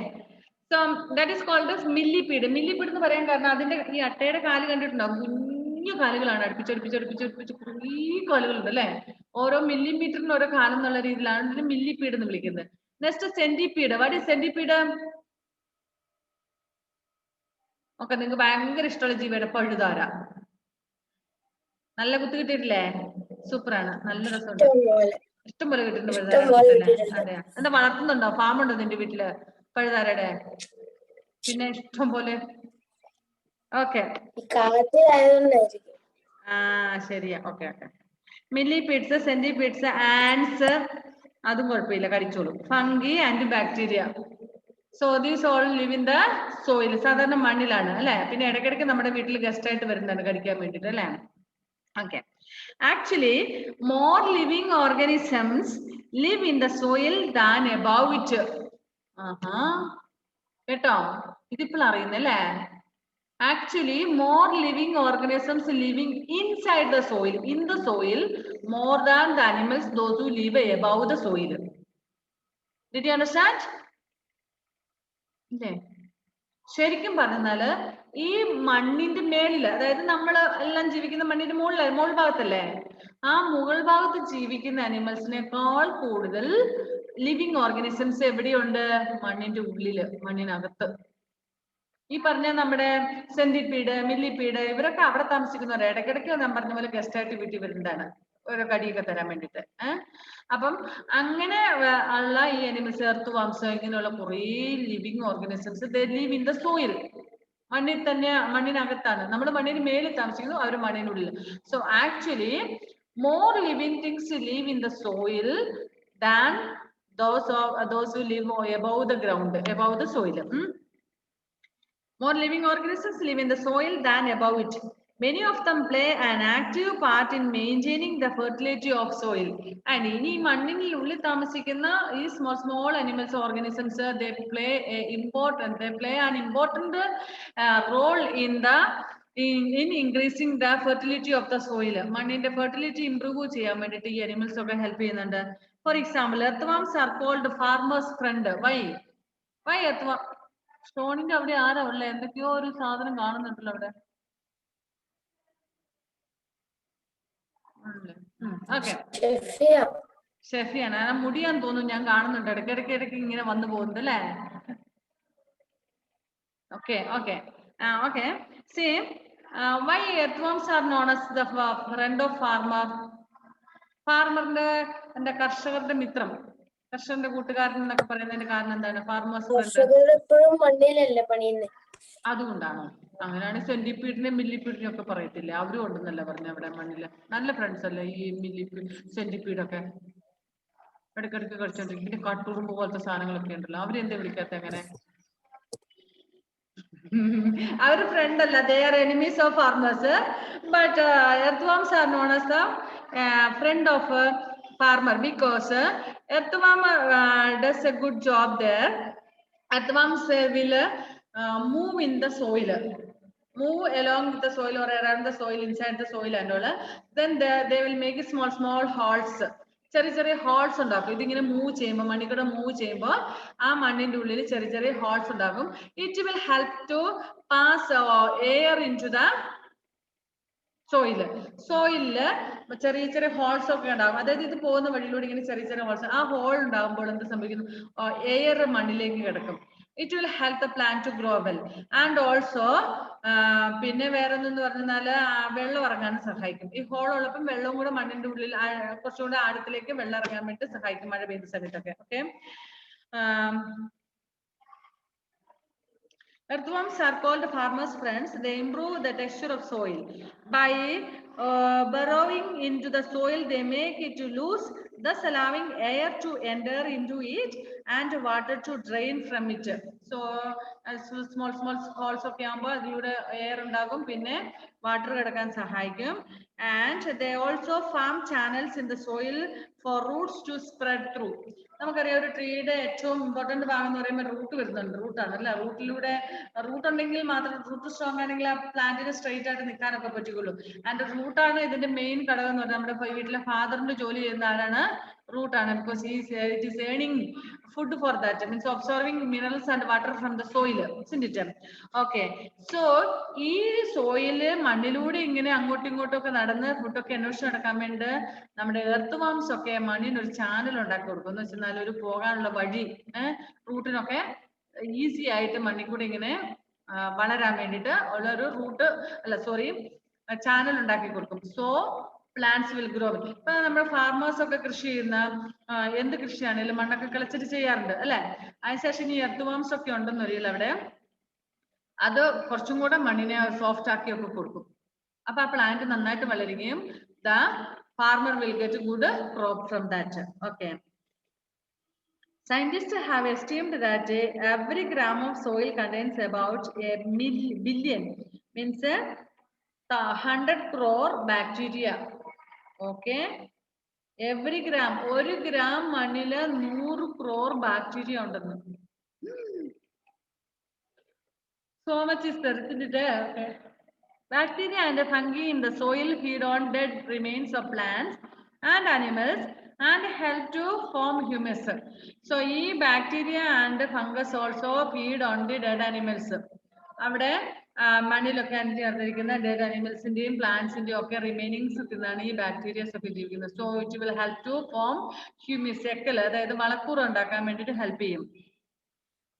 so that is called millipede. Millipede എന്ന് പറയാൻ കാരണം അതിന്റെ ഈ അട്ടയുടെ കാല് കണ്ടിട്ടുണ്ടോ? കുഞ്ഞു കാലുകളാണ്, അടുപ്പിച്ചടുപ്പിച്ചടുപ്പിച്ചടുപ്പിച്ച് കുറേ കാലുകളുണ്ട് അല്ലെ. ഓരോ മില്ലിമീറ്ററിന് ഓരോ കാലം എന്നുള്ള രീതിയിലാണ് ഇതിന് മില്ലിപീഡ് എന്ന് വിളിക്കുന്നത്. Next centipede. What is centipede? Okay, നിങ്ങൾക്ക് ഭയങ്കര ഇഷ്ടമുള്ള ജീവിയുടെ പഴുതാര. നല്ല കുത്തി കിട്ടിയിട്ടില്ലേ? സൂപ്പറാണ്, നല്ല രസമുണ്ട്. ഇഷ്ടം പോലെ കിട്ടുന്നുണ്ട് പഴുതാര. അതെ, എന്താ വളർത്തുന്നുണ്ടോ? ഫാം ഉണ്ടോ നിന്റെ വീട്ടില് പഴുതാരയുടെ? പിന്നെ ഇഷ്ടം പോലെ. ഓക്കെ, ശരിയാ. Okay okay. മില്ലിപീഡ്സ്, സെന്റിപീഡ്സ്, ആൻസ്, അതും കുഴപ്പമില്ല, കടിച്ചോളും. Fungi and bacteria. So these all live in the soil. സാധാരണ മണ്ണിലാണ് അല്ലെ. പിന്നെ ഇടയ്ക്കിടയ്ക്ക് നമ്മുടെ വീട്ടിൽ ഗസ്റ്റ് ആയിട്ട് വരുന്നതാണ് കടിക്കാൻ വേണ്ടിട്ട് അല്ലെ. Okay, actually more living organisms live in the soil than above it. ആഹാ, കേട്ടോ, ഇതിപ്പോൾ അറിയുന്നല്ലേ. Actually, more living organisms living inside the soil, in the soil, more than the animals, those who live above the soil. Did you understand? Okay. ശരിക്കും പറഞ്ഞാല് ഈ മണ്ണിന്റെ മേളില്, അതായത് നമ്മൾ എല്ലാം ജീവിക്കുന്ന മണ്ണിന്റെ മുകൾ ഭാഗത്തല്ലേ, ആ മുകൾ ഭാഗത്ത് ജീവിക്കുന്ന അനിമൽസിനേക്കാൾ കൂടുതൽ ലിവിങ് ഓർഗാനിസംസ് എവിടെയുണ്ട്? മണ്ണിന്റെ ഉള്ളില്, മണ്ണിനകത്ത്. ഈ പറഞ്ഞ നമ്മുടെ സെന്റിപീഡ്, മില്ലിപീഡ്, ഇവരൊക്കെ അവിടെ താമസിക്കുന്നവരാണ്. ഇടയ്ക്കിടയ്ക്ക് ഞാൻ പറഞ്ഞ പോലെ ഗസ്റ്റ് ആയിട്ട് വീട്ടിൽ വരുന്നതാണ് ഓരോ കടിയൊക്കെ തരാൻ വേണ്ടിട്ട്. അപ്പം അങ്ങനെ ഉള്ള ഈ അനിമൽസ്, എർത്ത് വാംസ്, ഇങ്ങനെയുള്ള കുറേ living organisms they live in the soil. മണ്ണിൽ തന്നെ, മണ്ണിനകത്താണ്. നമ്മൾ മണ്ണിന് മേളിൽ താമസിക്കുന്നു, അവർ മണ്ണിനുള്ളിൽ. So actually more living things live in the soil than those who live above the ground, above the soil. More living organisms live in the soil than above it. Many of them play an active part in maintaining the fertility of soil. And ini മണ്ണിന് ഉള്ളിൽ താമസിക്കുന്ന ഈ small animals, organisms, they play an important role in increasing the fertility of the soil. മണ്ണിന്റെ fertility improve ചെയ്യാൻ വേണ്ടിയിട്ട് ഈ animals ഒക്കെ help ചെയ്യുന്നുണ്ട്. For example, earthworms are called farmer's friend. Why earthworm? സ്റ്റോണിന്റെ അവിടെ ആരാ ഉള്ള? എന്തൊക്കെയോ ഒരു സാധനം കാണുന്നുണ്ടല്ലോ അവിടെ. ഓക്കെ, ഷെഫിയാണ്. മുടിയാന്ന് തോന്നുന്നു, ഞാൻ കാണുന്നുണ്ട് ഇടയ്ക്ക് ഇങ്ങനെ വന്നു പോകുന്നുണ്ട് അല്ലേ. Okay okay okay. See, why earthworms are known as the friend of farmer? ഫാർമറിന്റെ, എന്താ, കർഷകരുടെ മിത്രം, കർഷകന്റെ കൂട്ടുകാരൻ എന്നൊക്കെ പറയുന്നതിന്റെ കാരണം എന്താണ്? Farmers friend. അതുകൊണ്ടാണോ? അങ്ങനെയാണ് സെന്റിപീഡിനെ മില്ലിപീഡിനെ ഒക്കെ പറയത്തില്ലേ, അവരും ഉണ്ടെന്നല്ല പറഞ്ഞ അവിടെ മണ്ണില്. നല്ല ഫ്രണ്ട്സ് അല്ലേ ഈ മില്ലിപീഡ്, സെന്റിപീഡൊക്കെ? ഇടയ്ക്കിടയ്ക്ക് കളിച്ചോണ്ടിരിക്കും. പിന്നെ കട്ടുറുമ്പ് പോലത്തെ സാധനങ്ങളൊക്കെ ഉണ്ടല്ലോ, അവരെന്താ വിളിക്കാത്ത അങ്ങനെ? our friend alla, they are enemies of farmers, but earthworms are known as the friend of farmer because earthworm does a good job there. Earthworms will move in the soil, move along with the soil or around the soil, inside the soil and all. Then they will make small holes. ചെറിയ holes ഉണ്ടാക്കും. ഇതിങ്ങനെ move ചെയ്യുമ്പോൾ, മണ്ണിക്കൂടെ move ചെയ്യുമ്പോൾ ആ മണ്ണിന്റെ ഉള്ളിൽ ചെറിയ holes ഉണ്ടാകും. It will help to pass air into the സോയിലില് ചെറിയ ഹോൾസ് ഒക്കെ ഉണ്ടാകും. അതായത് ഇത് പോകുന്ന വഴിയിലൂടെ ഇങ്ങനെ ചെറിയ ഹോൾസ്, ആ ഹോൾ ഉണ്ടാകുമ്പോൾ എന്ത് സംഭവിക്കുന്നു? എയർ മണ്ണിലേക്ക് കിടക്കും. It will help the plant to grow well. And also പിന്നെ വേറെ എന്തെന്ന് പറഞ്ഞാല് വെള്ളം ഇറങ്ങാനും സഹായിക്കും. ഈ ഹോൾ ഉള്ളപ്പം വെള്ളവും കൂടെ മണ്ണിന്റെ ഉള്ളിൽ കുറച്ചുകൂടെ ആഴത്തിലേക്ക് വെള്ളം ഇറങ്ങാൻ വേണ്ടി സഹായിക്കും, മഴ പെയ്ത സമയത്തൊക്കെ. Okay, earthworms are called farmers' friends. They improve the texture of soil. By burrowing into the soil, they make it loose, thus allowing air to enter into it and water to drain from it. So, small holes ഒക്കെ ആകുമ്പോൾ അതിലൂടെ air ഉണ്ടാകും, പിന്നെ water കിടക്കാൻ സഹായിക്കും. And they also form channels in the soil for roots to spread through. നമുക്കറിയാം ഒരു ട്രീയുടെ ഏറ്റവും ഇമ്പോർട്ടന്റ് ഭാഗം എന്ന് പറയുമ്പോൾ റൂട്ട് വരുന്നുണ്ട്. റൂട്ടാണ് അല്ലെ. റൂട്ട് ഉണ്ടെങ്കിൽ മാത്രം, റൂട്ട് സ്ട്രോങ് ആണെങ്കിൽ ആ പ്ലാന്റിന് സ്ട്രെയിറ്റ് ആയിട്ട് നിൽക്കാനൊക്കെ പറ്റുള്ളൂ. ആൻഡ് റൂട്ടാണ് ഇതിന്റെ മെയിൻ ഘടകം എന്ന് പറഞ്ഞാൽ. നമ്മുടെ വീട്ടിലെ ഫാദറിന്റെ ജോലി ചെയ്യുന്ന ആരാണ്? റൂട്ടാണ്. Because it is earning food for that, means absorbing minerals and water from the soil, isn't it? Okay, so ഈ സോയില് മണ്ണിലൂടെ ഇങ്ങനെ അങ്ങോട്ടും ഇങ്ങോട്ടും ഒക്കെ നടന്ന് ഫുഡൊക്കെ അന്വേഷിച്ച് നടക്കാൻ വേണ്ടി നമ്മുടെ എർത്ത് വാംസ് ഒക്കെ മണ്ണിന് ഒരു ചാനൽ ഉണ്ടാക്കി കൊടുക്കും. എന്ന് വെച്ചാൽ ഒരു പോകാനുള്ള വഴി റൂട്ടിനൊക്കെ ഈസി ആയിട്ട് മണ്ണിൽ കൂടെ ഇങ്ങനെ വളരാൻ വേണ്ടിയിട്ട് ഉള്ള ഒരു റൂട്ട് ചാനൽ ഉണ്ടാക്കി കൊടുക്കും. So plants will grow. ഇപ്പൊ നമ്മുടെ ഫാർമേഴ്സ് ഒക്കെ കൃഷി ചെയ്യുന്ന എന്ത് കൃഷിയാണെങ്കിലും മണ്ണൊക്കെ കളിച്ചിട്ട് ചെയ്യാറുണ്ട് അല്ലെ. അതിനുശേഷം ഈ എർത്ത് വർംസ് ഒക്കെ ഉണ്ടെന്ന് അറിയില്ല അവിടെ, അത് കുറച്ചും കൂടെ മണ്ണിനെ സോഫ്റ്റ് ആക്കി ഒക്കെ കൊടുക്കും. അപ്പൊ ആ പ്ലാന്റ് നന്നായിട്ട് വളരുകയും the farmer will get a good crop from that. Okay. Scientists have estimated that every gram of soil contains about a billion, means 100 crore bacteria. Okay. Every gram, 1 gram മണ്ണില് 100 crore bacteria ഉണ്ടെന്ന്. So much is there, isn't it? Okay. Bacteria and fungi in the soil feed on dead remains of plants and animals and help to form humus. So, these bacteria and fungus also feed on the dead animals. അവിടെ മണ്ണിലൊക്കെ ചേർന്നിരിക്കുന്ന dead അനിമൽസിന്റെയും പ്ലാന്റ്സിന്റെയും ഒക്കെ remainings തിന്നാണ് ഈ bacterias ഒക്കെ ജീവിക്കുന്നത്. So it will help to form humus, എക്കൽ, അതായത് വളക്കൂറ് ഉണ്ടാക്കാൻ വേണ്ടിയിട്ട് ഹെൽപ്പ് ചെയ്യും.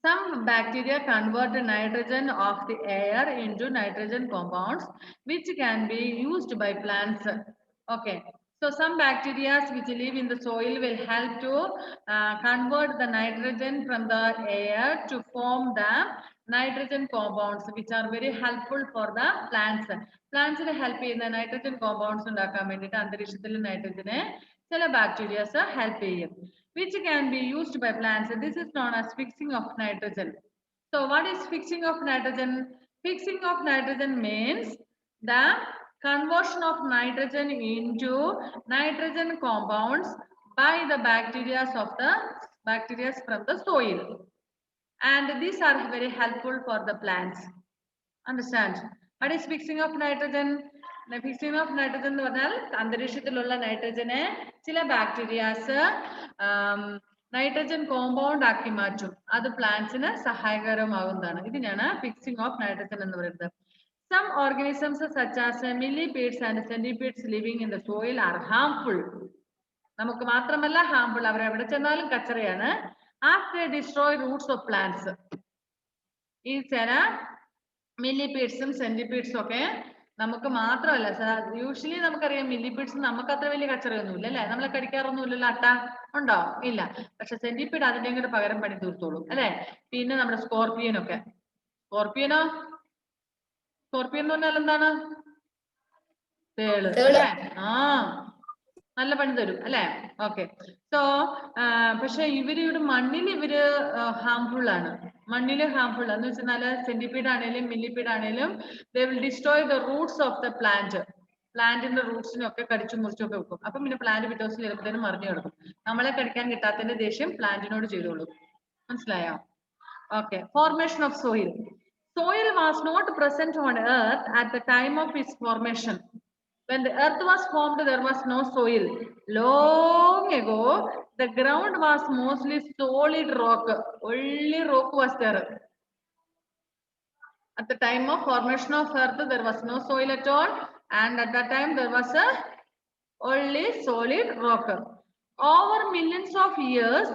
Some bacteria convert nitrogen of the air into nitrogen compounds, which can be used by plants. Okay. So some bacteria which live in the soil will help to convert the nitrogen from the air to form the nitrogen compounds, which are very helpful for the plants. Plants help in the nitrogen compounds ഉണ്ടാക്കാൻ വേണ്ടിയിട്ട് അന്തരീക്ഷത്തിൽ നൈട്രജനെ ചില bacterias help ചെയ്യും, which can be used by plants. This is known as fixing of nitrogen. So what is fixing of nitrogen? Fixing of nitrogen means the conversion of nitrogen into nitrogen compounds by the bacteria from the soil, and these are very helpful for the plants. Understand? What is fixing of nitrogen? Fixing of nitrogen എന്ന് പറഞ്ഞാൽ അന്തരീക്ഷത്തിലുള്ള നൈട്രജനെ ചില bacterias nitrogen compound ആക്കി മാറ്റും. അത് പ്ലാന്റ്സിന് സഹായകരമാകുന്നതാണ്. ഇതിനാണ് fixing of nitrogen എന്ന് പറയുന്നത്. Some organisms such as millipedes and centipedes living in the soil are harmful. നമുക്ക് മാത്രമല്ല harmful, അവർ എവിടെ ചെന്നാലും കച്ചറയാണ്. After they destroy roots of plants. ഈ ചില മില്ലിപീഡ്സും സെന്റിപീഡ്സും ഒക്കെ നമുക്ക് മാത്രമല്ല, യൂഷ്വലി നമുക്കറിയാം മില്ലിപീഡ്സ് നമുക്ക് അത്ര വലിയ കച്ചറയൊന്നുമില്ല അല്ലെ, നമ്മളെ കടിക്കാറൊന്നുമില്ലല്ലോ. അട്ട ഉണ്ടോ? ഇല്ല. പക്ഷെ സെന്റിപീഡ് അതിന്റെ കൂടെ പകരം പണി തീർത്തോളും അല്ലെ. പിന്നെ നമ്മുടെ സ്കോർപിയനൊക്കെ, സ്കോർപിയൻ എന്ന് പറഞ്ഞാൽ എന്താണ്? തേള് അല്ലെ. നല്ല പണി തരും അല്ലെ. ഓക്കെ. സോ പക്ഷെ ഇവരുടെ മണ്ണിൽ ഇവര് ഹാംഫുൾ ആണ്. മണ്ണില് ഹാംഫുൾ എന്ന് വെച്ചാല് സെന്റിപീഡ് ആണെങ്കിലും മില്ലിപീഡ് ആണെങ്കിലും they will destroy the Roots of the plant. പ്ലാന്റിന്റെ റൂട്ട്സിനൊക്കെ കടിച്ചു മുറിച്ചൊക്കെ വെക്കും. അപ്പൊ പിന്നെ പ്ലാന്റ് പിറ്റേ ദിവസം ചിലപ്പോഴത്തേനും മറിഞ്ഞു കിടക്കും. നമ്മളെ കടിക്കാൻ കിട്ടാത്തതിന്റെ ദേഷ്യം പ്ലാന്റിനോട് ചെയ്തോളൂ. മനസ്സിലായോ? Okay. Formation of soil. Soil was not present on earth at the time of its formation. When the earth was formed, there was no soil. Long ago, the ground was mostly solid rock. Only rock was there. At the time of formation of earth, there was no soil at all. And at that time, there was only solid rock. Over millions of years,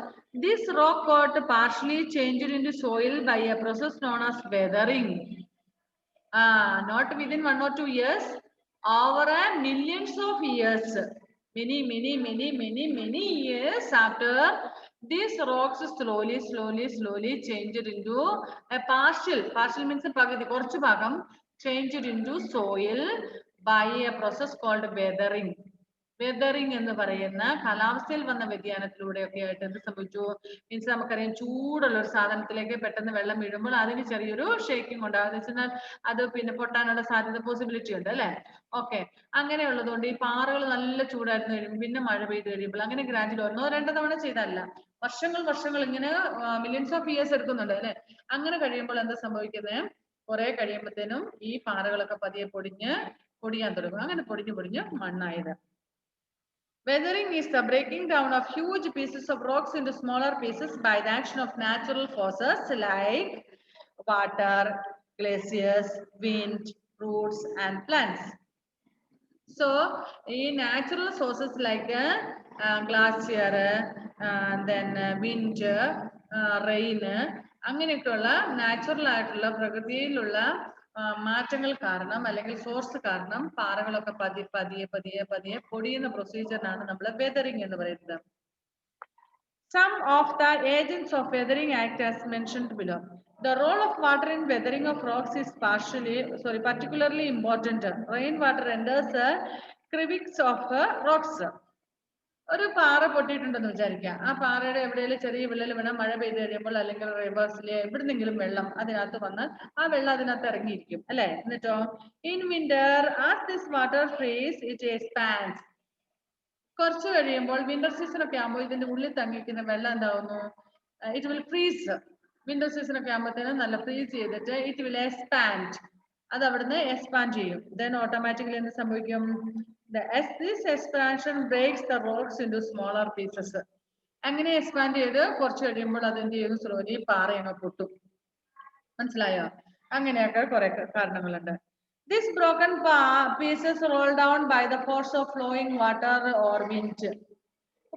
this rock got partially changed into soil by a process known as weathering. Not within 1 or 2 years, over millions of years, many years after, these rocks slowly changed into a partial means pagadi korchu bhagam changed into soil by a process called weathering. Weathering എന്ന് പറയുന്ന കാലാവസ്ഥയിൽ വന്ന വ്യതിയാനത്തിലൂടെയൊക്കെ ആയിട്ട് എന്ത് സംഭവിച്ചു? Means നമുക്കറിയാം, ചൂടുള്ള ഒരു സാധനത്തിലേക്ക് പെട്ടെന്ന് വെള്ളം വീഴുമ്പോൾ അതിന് ചെറിയൊരു ഷേക്കിംഗ് ഉണ്ടാകും. വെച്ചാൽ അത് പിന്നെ പൊട്ടാനുള്ള സാധ്യത പോസിബിലിറ്റി ഉണ്ട് അല്ലെ. ഓക്കെ. അങ്ങനെയുള്ളതുകൊണ്ട് ഈ പാറകൾ നല്ല ചൂടായിരുന്നു കഴിയുമ്പോൾ പിന്നെ മഴ പെയ്ത് കഴിയുമ്പോൾ അങ്ങനെ ഗ്രാജുവൽ 1 or 2 തവണ ചെയ്തല്ല, വർഷങ്ങൾ ഇങ്ങനെ മില്യൺസ് ഓഫ് ഇയേഴ്സ് എടുക്കുന്നുണ്ട് അല്ലെ. അങ്ങനെ കഴിയുമ്പോൾ എന്താ സംഭവിക്കുന്നത്? കുറെ കഴിയുമ്പോഴത്തേനും ഈ പാറകളൊക്കെ പതിയെ പൊടിയാൻ തുടങ്ങും. അങ്ങനെ പൊടിഞ്ഞ് മണ്ണായത്. Weathering is the breaking down of huge pieces of rocks into smaller pieces by the action of natural forces like water, glaciers, wind, roots, and plants. So, in natural sources like glacier, then wind, rain, അങ്ങനെയൊക്കെയുള്ള natural ആയിട്ടുള്ള പ്രകൃതിയിലുള്ള മാറ്റങ്ങൾ കാരണം അല്ലെങ്കിൽ source കാരണം പാറകളൊക്കെ പതിയെ പൊടിയുന്ന പ്രൊസീജിയറിനാണ് നമ്മൾ weathering എന്ന് പറയുന്നത്. Some of the agents of weathering act as mentioned below. The role of water in weathering of rocks is particularly important. Rainwater enters the crevices of rocks. ഒരു പാറ പൊട്ടിയിട്ടുണ്ടെന്ന് വിചാരിക്കുക. ആ പാറയുടെ എവിടെയെങ്കിലും ചെറിയ വിള്ളൽ വീണാൽ മഴ പെയ്ത് കഴിയുമ്പോൾ അല്ലെങ്കിൽ റിവേഴ്സിലെ എവിടുന്നെങ്കിലും വെള്ളം അതിനകത്ത് വന്നാൽ ആ വെള്ളം അതിനകത്ത് ഇറങ്ങിയിരിക്കും അല്ലെ. എന്നിട്ടോ in winter as this water freeze it expands. കുറച്ച് കഴിയുമ്പോൾ വിന്റർ സീസൺ ഒക്കെ ആകുമ്പോൾ ഇതിന്റെ ഉള്ളിൽ തങ്ങിക്കുന്ന വെള്ളം എന്താവുന്നു, it will freeze. Winter season ഒക്കെ ആകുമ്പോഴത്തേനും നല്ല ഫ്രീസ് ചെയ്തിട്ട് ഇറ്റ് വിൽ എക്സ്പാൻഡ്, അത് അവിടുന്ന് എക്സ്പാൻഡ് ചെയ്യും. ദെൻ ഓട്ടോമാറ്റിക്കലി എന്ത് സംഭവിക്കും, this expansion breaks the rocks into smaller pieces. അങ്ങനെ എക്സ്പാൻഡ് ചെയ്ത് കുറച്ച് കഴിയുമ്പോൾ അതെന്ത് ചെയ്യും, സ്ലോലി പാറ അങ്ങ് പൊട്ടും. മനസ്സിലായോ? അങ്ങനെയൊക്കെ കുറെ കാരണങ്ങളുണ്ട്. This broken pieces roll down by the force of flowing water or wind.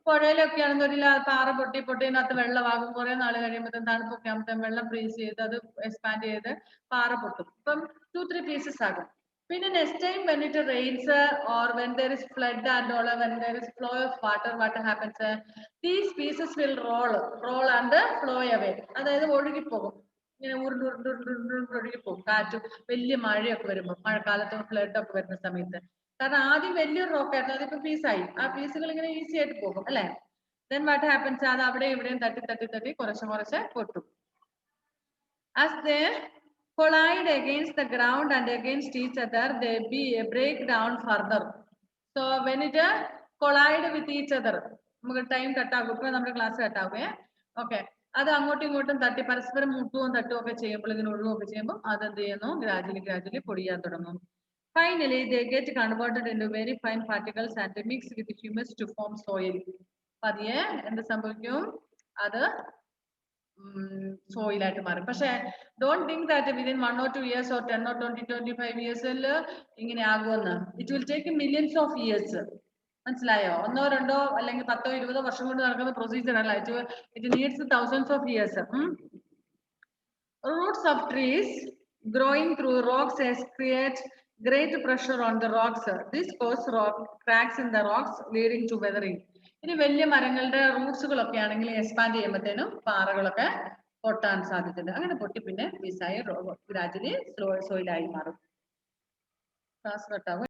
പുഴയിലൊക്കെ ആണെന്നൊരു പാറ പൊട്ടിനകത്ത് വെള്ളമാകും. കുറെ നാൾ കഴിയുമ്പോൾ തണുപ്പൊക്കെ ആകുമ്പോൾ വെള്ളം ഫ്രീസ് ചെയ്ത് അത് എക്സ്പാൻഡ് ചെയ്ത് പാറ പൊട്ടും. ഇപ്പം 2-3 pieces ആകും. പിന്നെ next time when it rains or when there is flood and all, when there is flow of water, what happens, these pieces will roll and flow away. അതായത് ഒഴുകിപ്പോകും, ഇങ്ങനെ ഉരുണ്ടൊഴുകിപ്പോകും. കാറ്റും വലിയ മഴയൊക്കെ വരുമ്പോൾ, മഴക്കാലത്ത് ഫ്ലഡ് ഒക്കെ വരുന്ന സമയത്ത്. കാരണം ആദ്യം വലിയൊരു റോക്കായിരുന്നു, അതിപ്പോ പീസായി. ആ പീസുകൾ ഇങ്ങനെ ഈസി ആയിട്ട് പോകും അല്ലെ. ദെൻ വാട്ട് ഹാപ്പൻസ്, അത് അവിടെ ഇവിടെയും തട്ടി കുറച്ച് പൊട്ടും. As they collide against the ground and against each other, they break down further. So when it collide with each other, നമുക്ക് ടൈം കട്ടാകും. ഇപ്പൊ നമ്മുടെ ക്ലാസ് കട്ടാകുകയെ. ഓക്കെ, അത് അങ്ങോട്ടും ഇങ്ങോട്ടും തട്ടി പരസ്പരം മുട്ടുകയും തട്ടുകയും ഒക്കെ ചെയ്യുമ്പോൾ, ഇതിന് ഒഴുകുകയൊക്കെ ചെയ്യുമ്പോൾ അതെന്ത് ചെയ്യുന്നു, ഗ്രാജുവലി പൊടിയാൻ തുടങ്ങും. Finally, they get converted into very fine particles and mix with humus to form soil. പതിയെ എന്ത് സംഭവിക്കും, അത് സോയിൽ ആയിട്ട് മാറും. പക്ഷെ don't think that within 1 or 2 years or 10 or 20-25 years ഇങ്ങനെ ആകുമെന്ന്. It will take millions of years. മനസ്സിലായോ? 1-2 അല്ലെങ്കിൽ 10-20 വർഷം കൊണ്ട് നടക്കുന്ന പ്രൊസീജിയർ അല്ല. It needs thousands of years. Roots of trees growing through rocks create great pressure on the rocks. This causes cracks in the rocks leading to weathering. ഇനി വലിയ മരങ്ങളുടെ റൂട്ട്സുകളൊക്കെ ആണെങ്കിൽ എക്സ്പാൻഡ് ചെയ്യുമ്പോഴത്തേനും പാറകളൊക്കെ പൊട്ടാൻ സാധ്യതയുണ്ട്. അങ്ങനെ പൊട്ടി പിന്നെ പീസായി ഗ്രാജുവലി സോയിലായി മാറും. ക്ലാസ് കട്ടാവും.